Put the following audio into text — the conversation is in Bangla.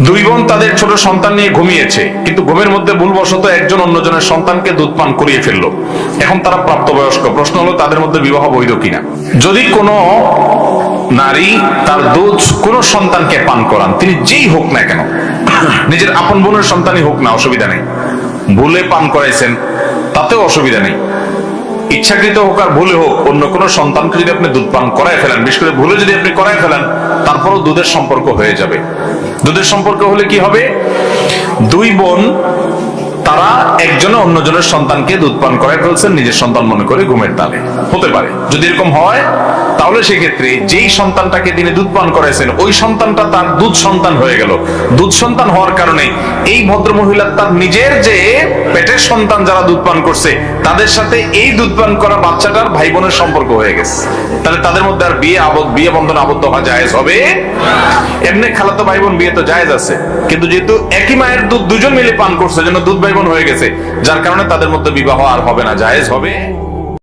দুই বোন তাদের ছোট সন্তান নিয়ে ঘুমিয়েছে, কিন্তু ঘুমের মধ্যে ভুলবশত একজন অন্যজনের সন্তানকে দুধ পান করিয়ে ফেললো। এখন তারা প্রাপ্তবয়স্ক। প্রশ্ন হলো তাদের মধ্যে বিবাহ বৈধ কিনা। যদি কোনো নারী তার দুধ কোন সন্তানকে পান করান, তিনি যেই হোক না কেন, নিজের আপন বোনের সন্তানই হোক না, অসুবিধা নেই। ভুলে পান করাইছেন, তাতেও অসুবিধা নেই। ইচ্ছাকৃত হোক আর ভুলে হোক, অন্য কোনো সন্তানকে যদি আপনি দুধ পান করায় ফেলেন, বিশেষ করে ভুলে যদি আপনি করায় ফেলেন, তারপরও দুধের সম্পর্ক হয়ে যাবে। দুধের সম্পর্ক হলে কি হবে? দুই বোন তারা একজনে অন্যজনের সন্তানকে দুধ পান করায় ফেলছেন নিজের সন্তান মনে করে ঘুমের তালে। হতে পারে যদি এরকম হয়, তাহলে সেক্ষেত্রে যেই সন্তানটাকে তিনি দুধ পান করাইছেন ওই সন্তানটা তার দুধ সন্তান হয়ে গেল। দুধ সন্তান হওয়ার কারণে এই ভদ্র মহিলা তার নিজের যে পেটের সন্তান যারা দুধ পান করছে তাদের সাথে এই দুধ পান করা বাচ্চাটার ভাই বোনের সম্পর্ক হয়ে গেছে। তাহলে তাদের মধ্যে আর বিয়ে বন্ধন আবদ্ধ হওয়া জায়েজ হবে। এমনি খালাতো ভাই বোন বিয়ে তো জায়েজ আছে, কিন্তু যেহেতু একই মায়ের দুধ দুজন মিলে পান করছে, জন্য দুধ ভাই বোন হয়ে গেছে, যার কারণে তাদের মধ্যে বিবাহ আর হবে না, জায়েজ হবে।